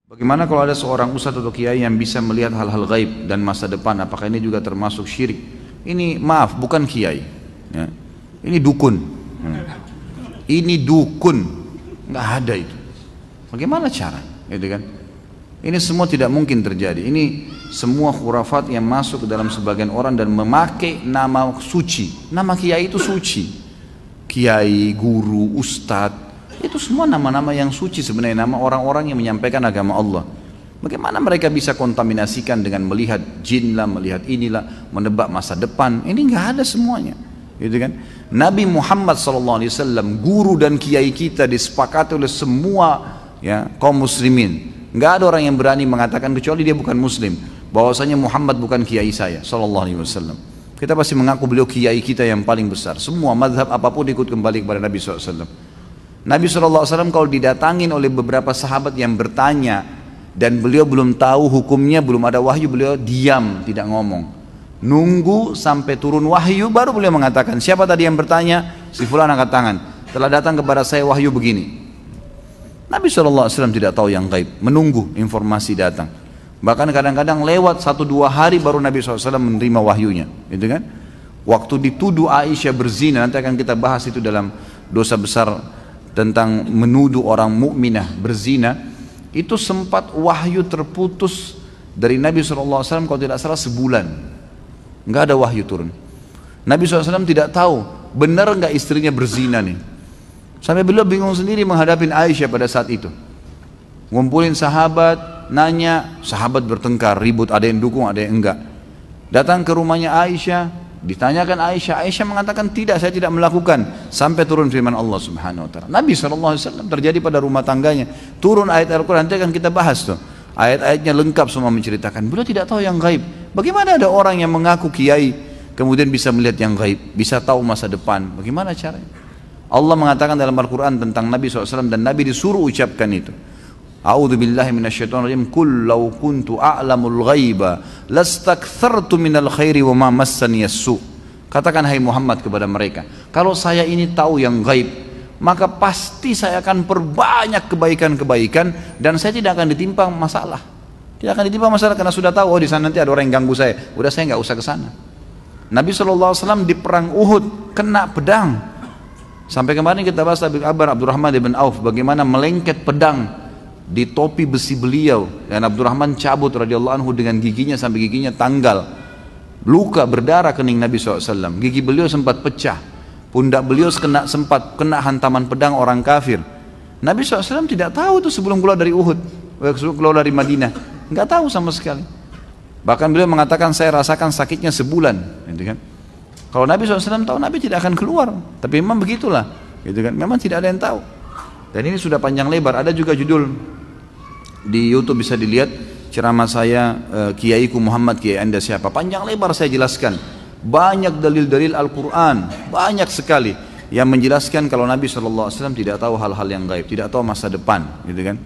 Bagaimana kalau ada seorang ustadz atau kiai yang bisa melihat hal-hal gaib dan masa depan? Apakah ini juga termasuk syirik? Ini maaf, bukan kiai, ya. Ini dukun. Ini dukun, nggak ada itu. Bagaimana cara? Gitu kan? Ini semua tidak mungkin terjadi. Ini semua khurafat yang masuk ke dalam sebagian orang dan memakai nama suci. Nama kiai itu suci. Kiai, guru, ustadz. Itu semua nama-nama yang suci sebenarnya, nama orang-orang yang menyampaikan agama Allah. Bagaimana mereka bisa kontaminasikan dengan melihat jin lah, melihat inilah, menebak masa depan? Ini nggak ada semuanya, gitu kan? Nabi Muhammad SAW, guru dan kiai kita, disepakati oleh semua ya kaum muslimin. Nggak ada orang yang berani mengatakan kecuali dia bukan muslim, bahwasanya Muhammad bukan kiai saya SAW. Kita pasti mengaku beliau kiai kita yang paling besar. Semua mazhab apapun ikut kembali kepada Nabi SAW. Nabi SAW kalau didatangin oleh beberapa sahabat yang bertanya dan beliau belum tahu hukumnya, belum ada wahyu, beliau diam, tidak ngomong. Nunggu sampai turun wahyu baru beliau mengatakan, siapa tadi yang bertanya? Si fulan angkat tangan. Telah datang kepada saya wahyu begini. Nabi SAW tidak tahu yang gaib, menunggu informasi datang. Bahkan kadang-kadang lewat 1-2 hari baru Nabi SAW menerima wahyunya, gitu kan? Waktu dituduh Aisyah berzina, nanti akan kita bahas itu dalam dosa besar tentang menuduh orang mukminah berzina, itu sempat wahyu terputus dari Nabi SAW kalau tidak salah sebulan, nggak ada wahyu turun. Nabi SAW tidak tahu benar nggak istrinya berzina nih, sampai beliau bingung sendiri menghadapi Aisyah pada saat itu. Ngumpulin sahabat, nanya, sahabat bertengkar, ribut, ada yang dukung, ada yang enggak. Datang ke rumahnya Aisyah, ditanyakan Aisyah, Aisyah mengatakan tidak, saya tidak melakukan, sampai turun firman Allah Subhanahu Wa Taala. Nabi SAW terjadi pada rumah tangganya, turun ayat Al-Quran, nanti akan kita bahas tuh. Ayat-ayatnya lengkap semua menceritakan. Beliau tidak tahu yang gaib. Bagaimana ada orang yang mengaku kiai kemudian bisa melihat yang gaib, bisa tahu masa depan? Bagaimana caranya? Allah mengatakan dalam Al-Quran tentang Nabi SAW dan Nabi disuruh ucapkan itu. A'udzu billahi minasyaitonir rajim. Qul law kuntu a'lamul ghaiba lastakthartu minal khairi wa ma massani as-su. Katakan hai Muhammad kepada mereka, kalau saya ini tahu yang gaib, maka pasti saya akan perbanyak kebaikan-kebaikan dan saya tidak akan ditimpa masalah. Tidak akan ditimpa masalah karena sudah tahu, oh di sana nanti ada orang yang ganggu saya. Udah, saya nggak usah ke sana. Nabi SAW di perang Uhud kena pedang. Sampai kemarin kita bahas kabar Abdurrahman bin Auf bagaimana melengket pedang di topi besi beliau dan Abdurrahman cabut radhiyallahu anhu dengan giginya sampai giginya tanggal, luka berdarah kening Nabi SAW. Gigi beliau sempat pecah, pundak beliau sempat kena hantaman pedang orang kafir. Nabi SAW tidak tahu itu sebelum keluar dari Uhud, sebelum keluar dari Madinah, nggak tahu sama sekali. Bahkan beliau mengatakan saya rasakan sakitnya sebulan, gitu kan? Kalau Nabi SAW tahu, Nabi tidak akan keluar. Tapi memang begitulah, gitu kan? Memang tidak ada yang tahu. Dan ini sudah panjang lebar. Ada juga judul di YouTube, bisa dilihat ceramah saya, Kiaiku Muhammad, Kiai Anda siapa? Panjang lebar saya jelaskan. Banyak dalil-dalil Al-Quran, banyak sekali yang menjelaskan kalau Nabi SAW tidak tahu hal-hal yang gaib, tidak tahu masa depan, gitu kan?